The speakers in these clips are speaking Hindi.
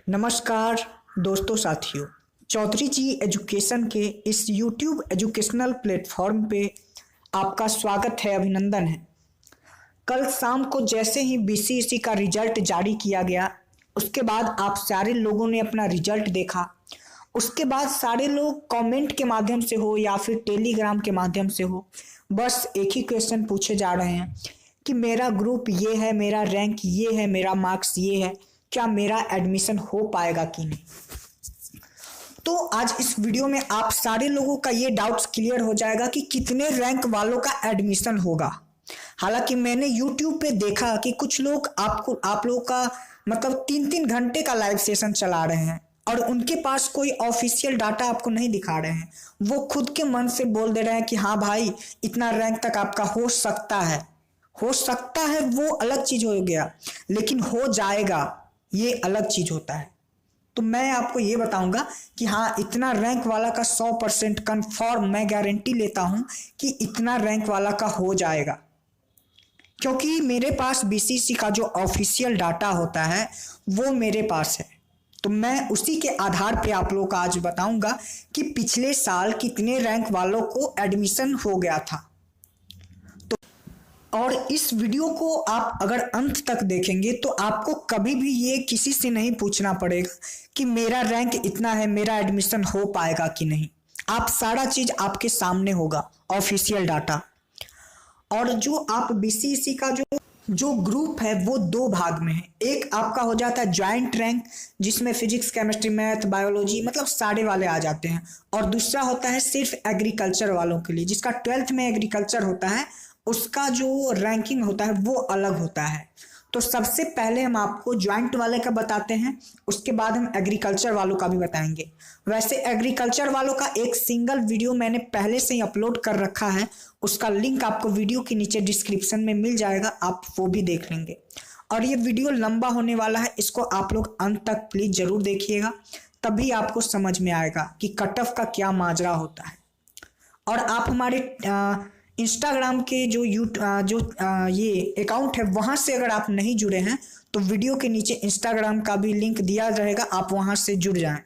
नमस्कार दोस्तों साथियों। चौधरी जी एजुकेशन के इस यूट्यूब एजुकेशनल प्लेटफॉर्म पे आपका स्वागत है, अभिनंदन है। कल शाम को जैसे ही बीसीएसई का रिजल्ट जारी किया गया, उसके बाद आप सारे लोगों ने अपना रिजल्ट देखा। उसके बाद सारे लोग कमेंट के माध्यम से हो या फिर टेलीग्राम के माध्यम से हो, बस एक ही क्वेश्चन पूछे जा रहे हैं कि मेरा ग्रुप ये है, मेरा रैंक ये है, मेरा मार्क्स ये है, क्या मेरा एडमिशन हो पाएगा कि नहीं। तो आज इस वीडियो में आप सारे लोगों का ये डाउट्स क्लियर हो जाएगा कि कितने रैंक वालों का एडमिशन होगा। हालांकि मैंने YouTube पे देखा कि कुछ लोग आप लोगों का मतलब 3-3 घंटे का लाइव सेशन चला रहे हैं और उनके पास कोई ऑफिशियल डाटा आपको नहीं दिखा रहे हैं। वो खुद के मन से बोल दे रहे हैं कि हाँ भाई, इतना रैंक तक आपका हो सकता है। हो सकता है वो अलग चीज हो गया, लेकिन हो जाएगा ये अलग चीज होता है। तो मैं आपको ये बताऊंगा कि हाँ, इतना रैंक वाला का 100% कंफर्म मैं गारंटी लेता हूं कि इतना रैंक वाला का हो जाएगा, क्योंकि मेरे पास बीसीसी का जो ऑफिशियल डाटा होता है वो मेरे पास है। तो मैं उसी के आधार पे आप लोगों को आज बताऊंगा कि पिछले साल कितने रैंक वालों को एडमिशन हो गया था। और इस वीडियो को आप अगर अंत तक देखेंगे तो आपको कभी भी ये किसी से नहीं पूछना पड़ेगा कि मेरा रैंक इतना है, मेरा एडमिशन हो पाएगा कि नहीं। आप सारा चीज आपके सामने होगा, ऑफिशियल डाटा। और जो आप बीसीएसई का जो ग्रुप है वो 2 भाग में है। एक आपका हो जाता है ज्वाइंट रैंक, जिसमें फिजिक्स, केमिस्ट्री, मैथ, बायोलॉजी मतलब सारे वाले आ जाते हैं। और दूसरा होता है सिर्फ एग्रीकल्चर वालों के लिए, जिसका 12th में एग्रीकल्चर होता है, उसका जो रैंकिंग होता है वो अलग होता है। तो सबसे पहले हम आपको ज्वाइंट वाले का बताते हैं, उसके बाद हम एग्रीकल्चर वालों का भी बताएंगे। वैसे एग्रीकल्चर वालों का एक सिंगल वीडियो मैंने पहले से ही अपलोड कर रखा है, उसका लिंक आपको वीडियो के नीचे डिस्क्रिप्शन में मिल जाएगा, आप वो भी देख लेंगे। और ये वीडियो लंबा होने वाला है, इसको आप लोग अंत तक प्लीज जरूर देखिएगा, तभी आपको समझ में आएगा कि कट ऑफ का क्या माजरा होता है। और आप हमारे इंस्टाग्राम के ये अकाउंट है वहां से अगर आप नहीं जुड़े हैं तो वीडियो के नीचे इंस्टाग्राम का भी लिंक दिया रहेगा, आप वहां से जुड़ जाएं।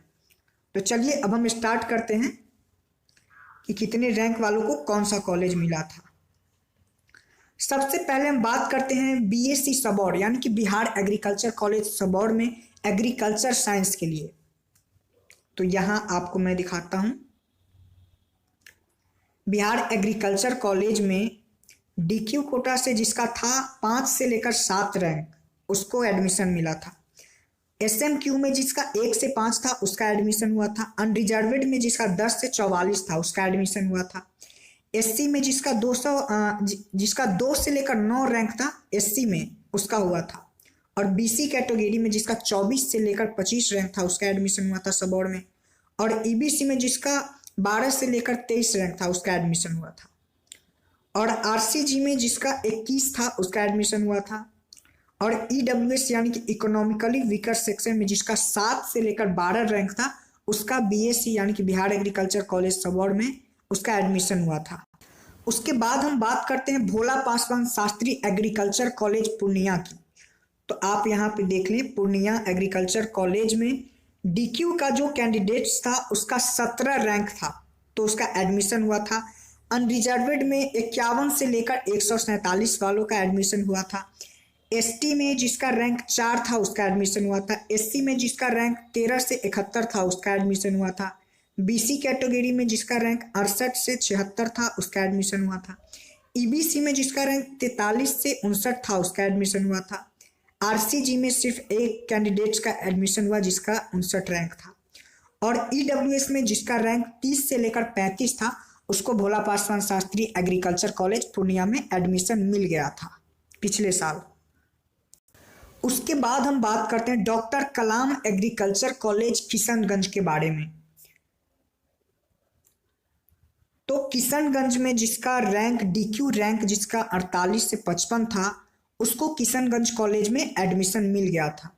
तो चलिए अब हम स्टार्ट करते हैं कि कितने रैंक वालों को कौन सा कॉलेज मिला था। सबसे पहले हम बात करते हैं बीएससी सबौर यानी कि बिहार एग्रीकल्चर कॉलेज सबौर में एग्रीकल्चर साइंस के लिए। तो यहां आपको मैं दिखाता हूं, बिहार एग्रीकल्चर कॉलेज में डीक्यू कोटा से जिसका था 5 से लेकर 7 रैंक, उसको एडमिशन मिला था। एसएमक्यू में जिसका 1 से 5 था उसका एडमिशन हुआ था। अनरिजर्वेड में जिसका 10 से 44 था उसका एडमिशन हुआ था। एससी में जिसका 2 से लेकर 9 रैंक था एससी में, उसका हुआ था। और बीसी कैटेगरी में जिसका 24 से लेकर 25 रैंक था उसका एडमिशन हुआ था सबौर में। और ईबीसी में जिसका 12 से लेकर 23 रैंक था उसका एडमिशन हुआ था। और आरसीजी में जिसका 21 था उसका एडमिशन हुआ था। और ईडब्ल्यूएस यानी कि इकोनॉमिकली वीकर सेक्शन में जिसका 7 से लेकर 12 रैंक था उसका बीएससी यानी कि बिहार एग्रीकल्चर कॉलेज सबौर में उसका एडमिशन हुआ था। उसके बाद हम बात करते हैं भोला पासवान शास्त्री एग्रीकल्चर कॉलेज पूर्णिया की। तो आप यहाँ पे देख लें, पूर्णिया एग्रीकल्चर कॉलेज में डीक्यू का जो कैंडिडेट्स था उसका 17 रैंक था, तो उसका एडमिशन हुआ था। अनरिजर्वेड में 51 से लेकर 147 वालों का एडमिशन हुआ था। एसटी में जिसका रैंक 4 था उसका एडमिशन हुआ था। एससी में जिसका रैंक 13 से 71 था उसका एडमिशन हुआ था। बीसी कैटेगरी में जिसका रैंक 68 से 76 था उसका एडमिशन हुआ था। ईबीसी में जिसका रैंक 43 से 59 था उसका एडमिशन हुआ था। आरसीजी में सिर्फ एक कैंडिडेट्स का एडमिशन हुआ जिसका 59 रैंक था। और ईडब्ल्यूएस में जिसका रैंक 30 से लेकर 35 था उसको भोला पासवान शास्त्री एग्रीकल्चर कॉलेज पूर्णिया में एडमिशन मिल गया था पिछले साल। उसके बाद हम बात करते हैं डॉक्टर कलाम एग्रीकल्चर कॉलेज किशनगंज के बारे में। तो किशनगंज में जिसका रैंक डीक्यू रैंक जिसका 48 से 55 था उसको किशनगंज कॉलेज में एडमिशन मिल गया था।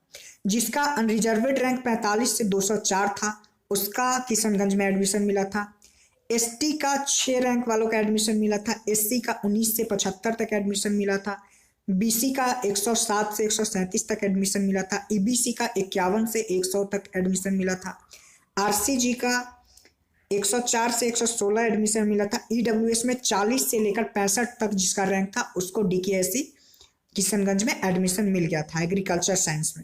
जिसका अनरिजर्वेड रैंक 45 से 204 था उसका किशनगंज में एडमिशन मिला था। एसटी का 6 रैंक वालों का एडमिशन मिला था। एससी का 19 से 75 तक एडमिशन मिला था। बीसी का 107 से 137 तक एडमिशन मिला था। ईबीसी का 51 से 100 तक एडमिशन मिला था। आरसीजी का 104 से 116 एडमिशन मिला था। ईडब्ल्यूएस में 40 से लेकर 65 तक जिसका रैंक था उसको डीकेएससी किशनगंज में एडमिशन मिल गया था एग्रीकल्चर साइंस में।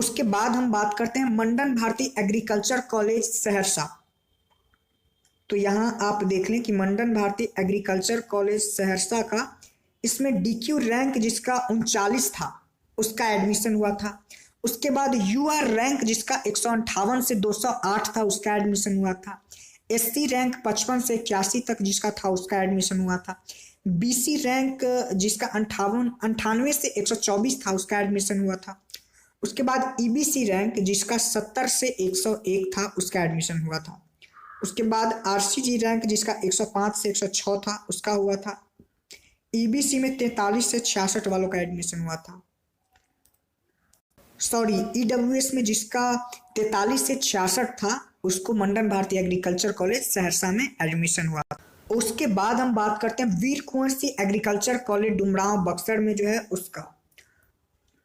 उसके बाद हम बात करते हैं मंडन भारती एग्रीकल्चर कॉलेज सहरसा। तो यहाँ आप देख लें कि मंडन भारती एग्रीकल्चर कॉलेज सहरसा का इसमें डीक्यू रैंक जिसका 39 था उसका एडमिशन हुआ था। उसके बाद यूआर रैंक जिसका 158 से 208 था उसका एडमिशन हुआ था। एससी रैंक 55 से 81 तक जिसका था उसका एडमिशन हुआ था। बीसी रैंक जिसका 98 से 124 था उसका एडमिशन हुआ था। उसके बाद ईबीसी रैंक जिसका 70 से 101 था उसका एडमिशन हुआ था। उसके बाद आरसीजी रैंक जिसका 105 से 106 था उसका हुआ था। ईबीसी में 43 से 66 वालों का एडमिशन हुआ था। सॉरी, ईडब्ल्यूएस में जिसका 43 से 66 था उसको मंडन भारती एग्रीकल्चर कॉलेज सहरसा में एडमिशन हुआ था। उसके बाद हम बात करते हैं वीर कुंवर सिंह एग्रीकल्चर कॉलेज डुमरांव बक्सर में जो है उसका।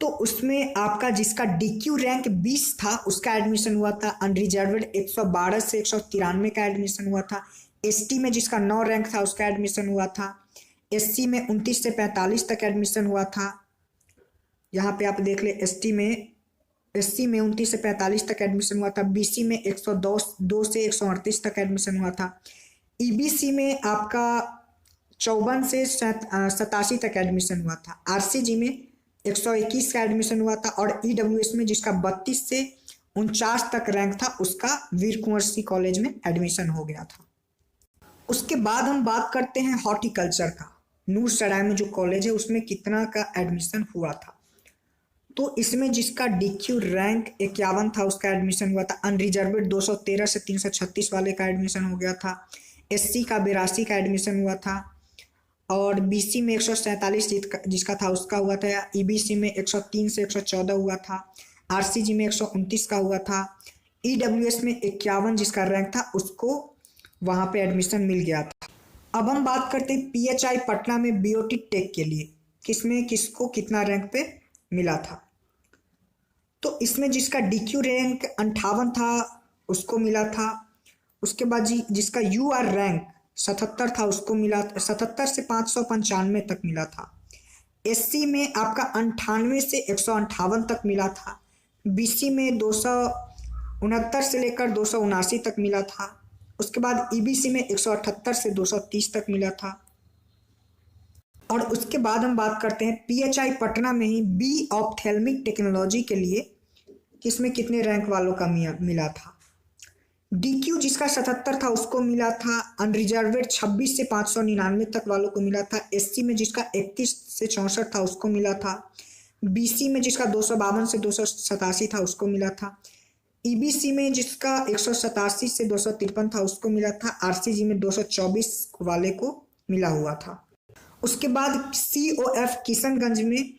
तो उसमें आपका जिसका डीक्यू रैंक 20 था उसका एडमिशन हुआ था। अनरिजर्वेड 112 से 193 का एडमिशन हुआ था। एसटी में जिसका 9 रैंक था उसका एडमिशन हुआ था। एससी में 29 से 45 तक एडमिशन हुआ था। यहाँ पे आप देख ले एससी में 29 से 45 तक एडमिशन हुआ था। बीसी में 102 से 138 तक एडमिशन हुआ था। ईबीसी में आपका 54 से 87 तक एडमिशन हुआ था। आरसीजी में 121 का एडमिशन हुआ था। और ईडब्ल्यूएस में जिसका 32 से 49 तक रैंक था उसका वीर कुंवर सिंह कॉलेज में एडमिशन हो गया था। उसके बाद हम बात करते हैं हॉर्टिकल्चर का। नूरसराय में जो कॉलेज है उसमें कितना का एडमिशन हुआ था। तो इसमें जिसका डीक्यू रैंक 51 था उसका एडमिशन हुआ था। अनरिजर्वेड 213 से 336 वाले का एडमिशन हो गया था। एससी का 82 का एडमिशन हुआ था। और बीसी में 147 जिसका था उसका हुआ था। ईबीसी में 103 से 114 हुआ था। आरसीजी में 129 का हुआ था। ईडब्ल्यूएस में 51 जिसका रैंक था उसको वहाँ पे एडमिशन मिल गया था। अब हम बात करते हैं पीएचआई पटना में बीओटी टेक के लिए किसको कितना रैंक पे मिला था। तो इसमें जिसका डीक्यू रैंक 58 था उसको मिला था। उसके बाद जिसका यूआर रैंक 77 था उसको मिला 77 से 595 तक मिला था। एससी में आपका 98 से 158 तक मिला था। बीसी में 269 से लेकर 279 तक मिला था। उसके बाद ईबीसी में 178 से 230 तक मिला था। और उसके बाद हम बात करते हैं पीएचआई पटना में ही बी ऑप्थेल्मिक टेक्नोलॉजी के लिए किसमें कितने रैंक वालों का मिला था। डीक्यू जिसका 77 था उसको मिला था। अनरिजर्वेड 26 से 599 तक वालों को मिला था। एससी में जिसका 31 से 64 था उसको मिला था। बीसी में जिसका 252 से 287 था उसको मिला था। ईबीसी में जिसका 187 से 253 था उसको मिला था। आरसीजी में 224 वाले को मिला हुआ था। उसके बाद सीओएफ किशनगंज में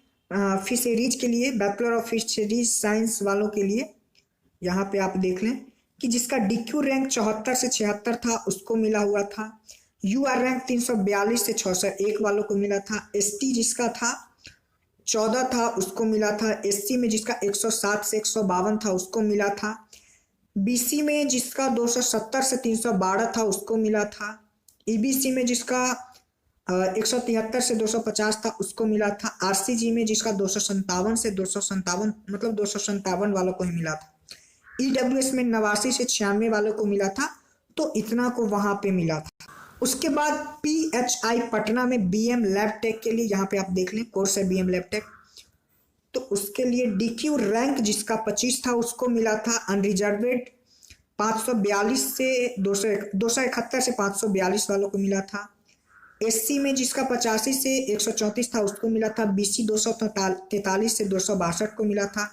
फिशरीज के लिए बैचलर ऑफ फिशरीज साइंस वालों के लिए यहाँ पे आप देख लें कि जिसका डीक्यू रैंक 74 से 76 था उसको मिला हुआ था। यूआर रैंक 342 से 601 वालों को मिला था। एसटी जिसका था 14 था उसको मिला था। एससी में जिसका 107 से 152 था उसको मिला था। बीसी में जिसका 270 से 312 था उसको मिला था। ईबीसी में जिसका 173 से 250 था उसको मिला था। आरसीजी में जिसका 257 से 257 मतलब 257 वालों को ही मिला था। ईडब्ल्यूएस में 89 से 96 वालों को मिला था। तो इतना को वहां पे मिला था। उसके बाद पीएचआई पटना में बीएम लैब टेक के लिए यहाँ पे आप देख लें कोर्स है बीएम लैब टेक। तो उसके लिए डीक्यू रैंक जिसका 25 था उसको मिला था। अनरिजर्वेड 542 से 271 से 542 वालों को मिला था। एससी में जिसका 85 से 134 था उसको मिला था। बीसी 243 से 262 को मिला था।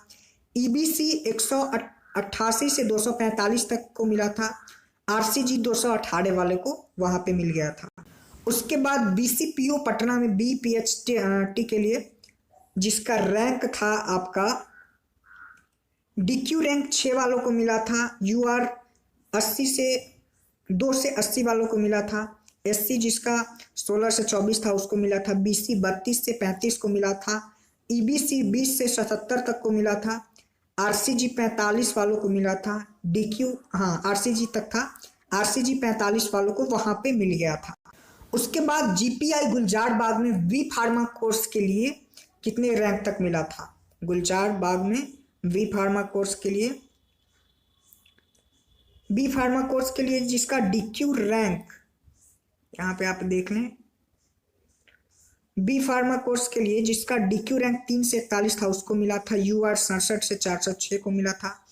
ईबीसी 188 से 245 तक को मिला था। आरसीजी 218 वाले को वहां पे मिल गया था। उसके बाद बीसीपीओ पटना में बीपीएचटी के लिए जिसका रैंक था आपका डीक्यू रैंक 6 वालों को मिला था। यूआर 2 से 80 वालों को मिला था। SC जिसका 16 से 24 था उसको मिला था, BC 32 से 35 को मिला था, EBC 20 से 77 तक को मिला था, RCG 45 वालों को मिला था, DQ हाँ RCG तक था, RCG 45 वालों को वहां पे मिल गया था। उसके बाद GPI गुलजार बाग में वी फार्मा कोर्स के लिए कितने रैंक तक मिला था? गुलजार बाग में वी फार्मा कोर्स के लिए, बी फार्मा कोर्स के लिए जिसका DQ रैंक, यहाँ पे आप देख लें, बी फार्मा कोर्स के लिए जिसका DQ रैंक 3 से 41 था उसको मिला था UR 67 से 406 को मिला था,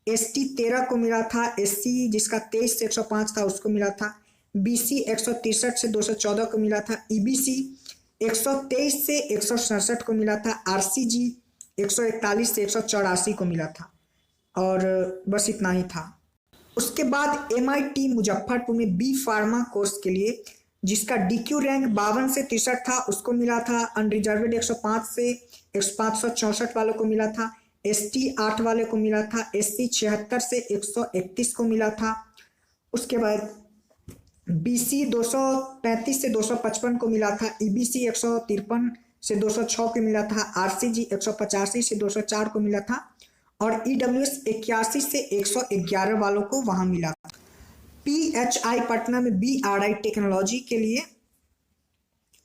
ST 13 को मिला था, SC जिसका 23 से 105 था उसको मिला था, BC 163 से 214 को मिला था, EBC 123 से 167 को मिला था, RCG 141 से 184 को मिला था, और बस इतना ही था। उसके बाद MIT मुजफ्फरपुर में बी फार्मा कोर्स के लिए जिसका DQ रैंक 52 से 63 था उसको मिला था, अनरिजर्वेड 105 से 564 वालों को मिला था, ST 8 वाले को मिला था, SC 76 से 131 को मिला था। उसके बाद BC 235 से 255 को मिला था, EBC 153 से 206 को मिला था, RCG 185 से 204 को मिला था, और EWS 81 से 111 वालों को वहां मिला था। PHI पटना में BRI टेक्नोलॉजी के लिए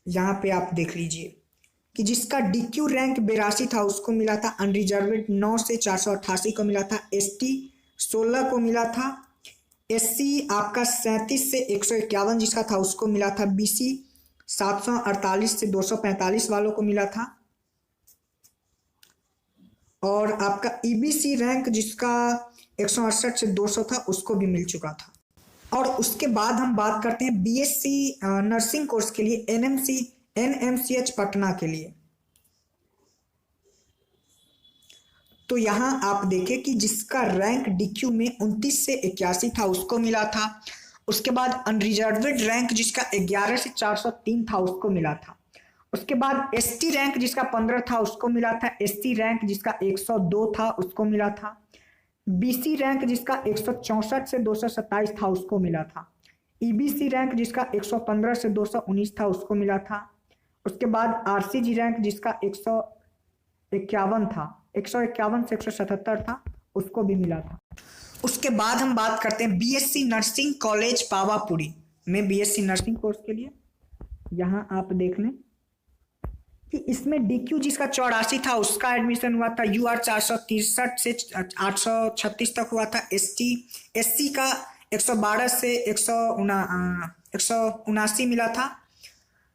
यहाँ पे आप देख लीजिए कि जिसका DQ रैंक 82 था उसको मिला था, अनरिजर्वेड 9 से 488 को मिला था, ST 16 को मिला था, SC आपका 37 से 151 जिसका था उसको मिला था, BC 748 से 245 वालों को मिला था, और आपका EBC रैंक जिसका 168 से 200 था उसको भी मिल चुका था। और उसके बाद हम बात करते हैं BSc नर्सिंग कोर्स के लिए NMCH पटना के लिए। तो यहाँ आप देखें कि जिसका रैंक DQ में 29 से 81 था उसको मिला था। उसके बाद अनरिजर्वेड रैंक जिसका 11 से 403 था उसको मिला था। उसके बाद ST रैंक जिसका 15 था उसको मिला था, SC रैंक जिसका 102 था उसको मिला था, BC रैंक जिसका 164 से 227 था उसको मिला था, EBC रैंक जिसका 115 से 219 था उसको मिला था। उसके बाद RCG रैंक जिसका 151 था, 151 से 177 था उसको भी मिला था। उसके बाद हम बात करते हैं BSc नर्सिंग कॉलेज पावापुरी में BSc नर्सिंग कोर्स के लिए। यहाँ आप देख लें कि इसमें DQ जिसका 84 था उसका एडमिशन हुआ था, UR 463 से 836 तक हुआ था, SC का 112 से 179 मिला था।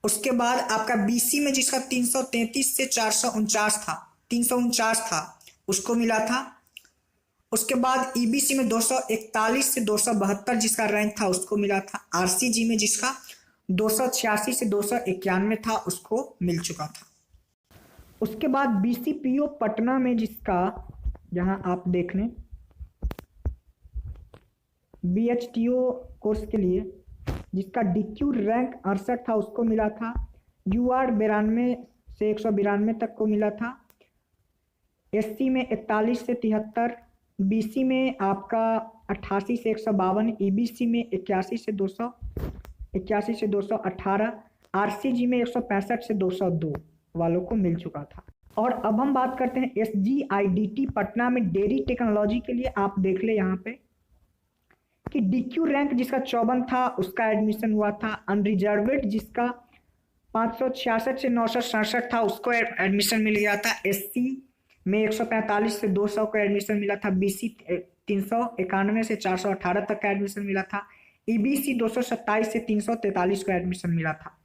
उसके बाद आपका BC में जिसका 333 से 349 था उसको मिला था। उसके बाद EBC में 241 से 272 जिसका रैंक था उसको मिला था, RCG में जिसका 286 से 291 था उसको मिल चुका था। उसके बाद BCPO पटना में जिसका, यहाँ आप देख लें, BHTO कोर्स के लिए जिसका DQ रैंक 68 था उसको मिला था, UR 92 से 192 तक को मिला था, SC में 41 से 73, BC में आपका 88 से 152, EBC में 81 से 218, RCG में 165 से 202 वालों को मिल चुका था। और अब हम बात करते हैं SGIDT पटना में डेयरी टेक्नोलॉजी के लिए। आप देख ले यहाँ पे कि DQ रैंक जिसका 54 था उसका एडमिशन हुआ था, अनरिजर्वेड जिसका 566 से 967 था उसको एडमिशन मिल गया था, SC में 145 से 200 को एडमिशन मिला था, BC 391 से 418 तक का एडमिशन मिला था, EBC 227 से 343 को एडमिशन मिला था,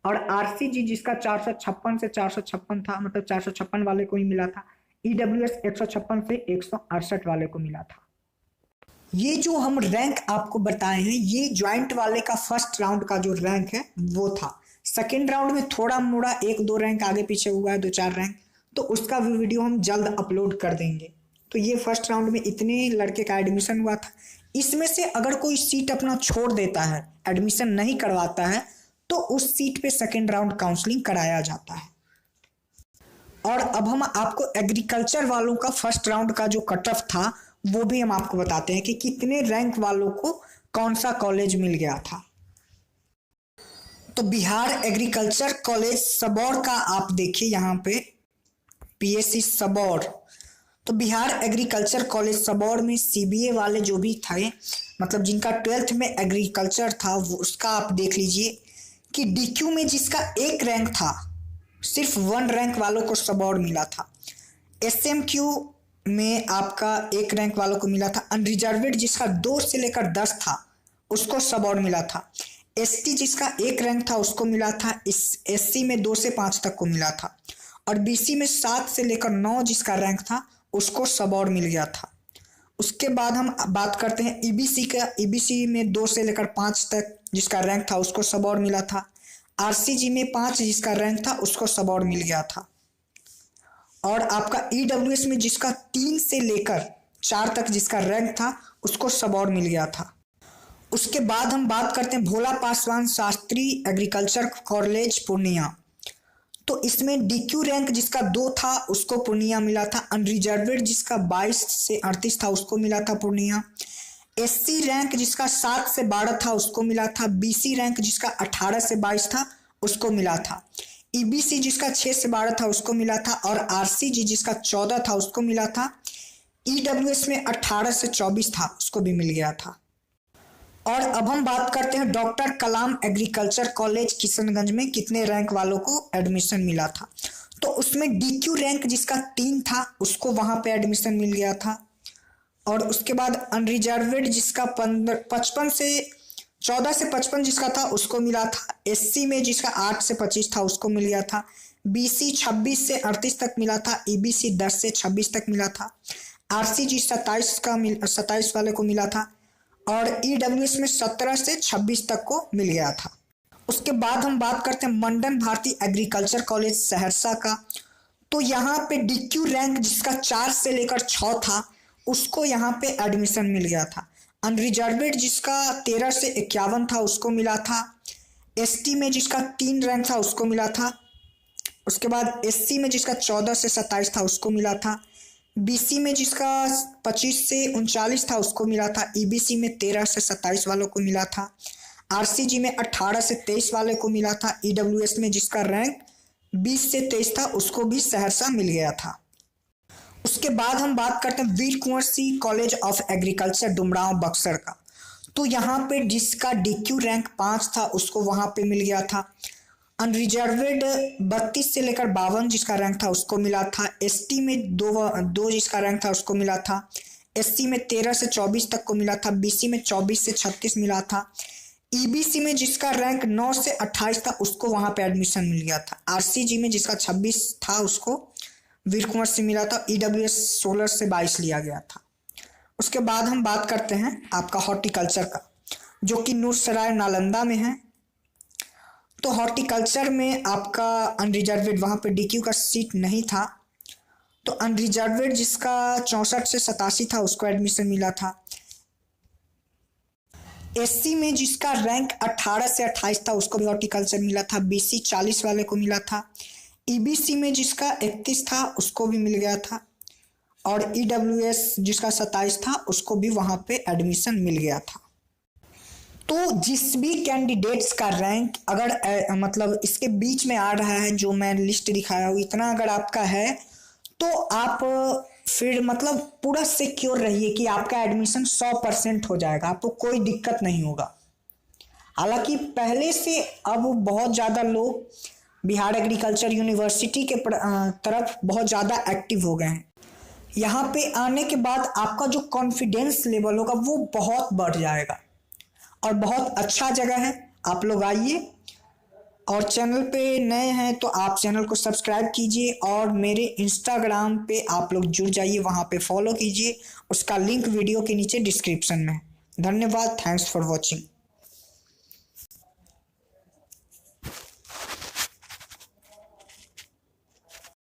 और RCG जिसका 456 से 456 था, मतलब 456 वाले को ही मिला था, EWS 156 से 168 वाले को मिला था। ये जो हम रैंक आपको बताए हैं ये ज्वाइंट वाले का फर्स्ट राउंड का जो रैंक है वो था। सेकेंड राउंड में थोड़ा मोड़ा 1-2 रैंक आगे पीछे हुआ है, 2-4 रैंक, तो उसका भी वीडियो हम जल्द अपलोड कर देंगे। तो ये फर्स्ट राउंड में इतने लड़के का एडमिशन हुआ था। इसमें से अगर कोई सीट अपना छोड़ देता है, एडमिशन नहीं करवाता है, तो उस सीट पे सेकेंड राउंड काउंसलिंग कराया जाता है। और अब हम आपको एग्रीकल्चर वालों का फर्स्ट राउंड का जो कट ऑफ था वो भी हम आपको बताते हैं कि कितने रैंक वालों को कौन सा कॉलेज मिल गया था। तो बिहार एग्रीकल्चर कॉलेज सबौर का आप देखिए यहाँ पे पीएससी सबौर। तो बिहार एग्रीकल्चर कॉलेज सबौर में सीबीए वाले जो भी थे, मतलब जिनका 12th में एग्रीकल्चर था, वो उसका आप देख लीजिए कि डीक्यू में जिसका 1 रैंक था, सिर्फ 1 रैंक वालों को सबौर मिला था। एसएमक्यू में आपका 1 रैंक वालों को मिला था। अनरिजर्वेड जिसका 2 से लेकर 10 था, उसको सबौर मिला था। एसटी जिसका 1 रैंक था, उसको मिला था। इस एससी में 2 से 5 तक को मिला था। और बीसी में 7 से लेकर 9 जिसका रैंक था, उसको सबौर मिल गया था। उसके बाद हम बात करते हैं ईबीसी का। ईबीसी में 2 से लेकर 5 तक जिसका रैंक था, उसको सबौर मिला था। आरसीजी में 5 जिसका रैंक था, उसको सबौर मिल गया था। और आपका ईडब्ल्यूएस में जिसका 3 से लेकर 4 तक जिसका रैंक था, उसको सबौर मिल गया था। उसके बाद हम बात करते हैं भोला पासवान शास्त्री एग्रीकल्चर कॉलेज पूर्णिया। तो इसमें डीक्यू रैंक जिसका 2 था, उसको पूर्णिया मिला था। अनरिजर्वेड जिसका 22 से 38 था, उसको मिला था पूर्णिया। एससी रैंक जिसका 7 से 12 था, उसको मिला था। बीसी रैंक जिसका 18 से 22 था, उसको मिला था। ईबीसी जिसका 6 से 12 था, उसको मिला था। और आरसीजी जिसका 14 था, उसको मिला था। ईडब्ल्यूएस में 18 से 24 था, उसको भी मिल गया था। और अब हम बात करते हैं डॉक्टर कलाम एग्रीकल्चर कॉलेज किशनगंज में कितने रैंक वालों को एडमिशन मिला था। तो उसमें डीक्यू रैंक जिसका 3 था, उसको वहां पे एडमिशन मिल गया था। और उसके बाद अनरिजर्वेड जिसका 14 से 55 जिसका था, उसको मिला था। एससी में जिसका 8 से 25 था, उसको मिल गया था। बीसी 26 से 38 तक मिला था। ईबीसी 10 से 26 तक मिला था। आरसीजी 27 वाले को मिला था। और ईडब्ल्यूएस में 17 से 26 तक को मिल गया था। उसके बाद हम बात करते हैं मंडन भारती एग्रीकल्चर कॉलेज सहरसा का। तो यहाँ पे डीक्यू रैंक जिसका 4 से लेकर 6 था, उसको यहाँ पे एडमिशन मिल गया था। अनरिजर्वेड जिसका 13 से 51 था, उसको मिला था। एसटी में जिसका 3 रैंक था, उसको मिला था। उसके बाद एससी में जिसका 14 से 27 था, उसको मिला था। बीसी में जिसका 25 से 39 था, उसको मिला था। ईबीसी में 13 से 27 वालों को मिला था। आरसीजी में 18 से 23 वाले को मिला था। ईडब्ल्यूएस में जिसका रैंक 20 से 23 था, उसको भी सहरसा मिल गया था। उसके बाद हम बात करते हैं Veer Kunwar Singh college of agriculture Dumraon Buxar का। तो यहाँ पे जिसका डीक्यू रैंक 5 था, उसको वहां पे मिल गया था। अनरिजर्वेड 32 से लेकर 52 जिसका रैंक था, उसको मिला था। एसटी में 2 जिसका रैंक था, उसको मिला था। एससी में 13 से 24 तक को मिला था। बीसी में 24 से 36 मिला था। ईबीसी में जिसका रैंक 9 से 28 था, उसको वहां पे एडमिशन मिल गया था। आरसीजी में जिसका 26 था, उसको वीर कुंवर से मिला था। ईडब्ल्यूएस 16 से 22 लिया गया था। उसके बाद हम बात करते हैं आपका हॉर्टिकल्चर का, जो कि नूरसराय नालंदा में है। तो हॉर्टिकल्चर में आपका अनरिजर्वेड वहाँ पे डीक्यू का सीट नहीं था, तो अनरिजर्वेड जिसका 64 से 87 था, उसको एडमिशन मिला था। एससी में जिसका रैंक 18 से 28 था, उसको भी हॉर्टिकल्चर मिला था। बीसी 40 वाले को मिला था। ईबीसी में जिसका 31 था, उसको भी मिल गया था। और ईडब्ल्यूएस जिसका 27 था, उसको भी वहाँ पे एडमिशन मिल गया था। तो जिस भी कैंडिडेट्स का रैंक अगर मतलब इसके बीच में आ रहा है, जो मैं लिस्ट दिखाया हूँ, इतना अगर आपका है, तो आप फिर मतलब पूरा सिक्योर रहिए कि आपका एडमिशन 100% हो जाएगा, आपको कोई दिक्कत नहीं होगा। हालांकि पहले से अब बहुत ज़्यादा लोग बिहार एग्रीकल्चर यूनिवर्सिटी के तरफ बहुत ज़्यादा एक्टिव हो गए हैं। यहाँ पे आने के बाद आपका जो कॉन्फिडेंस लेवल होगा, वो बहुत बढ़ जाएगा। और बहुत अच्छा जगह है, आप लोग आइए। और चैनल पे नए हैं तो आप चैनल को सब्सक्राइब कीजिए। और मेरे इंस्टाग्राम पे आप लोग जुड़ जाइए, वहाँ पे फॉलो कीजिए। उसका लिंक वीडियो के नीचे डिस्क्रिप्शन में है। धन्यवाद। Thanks for watching.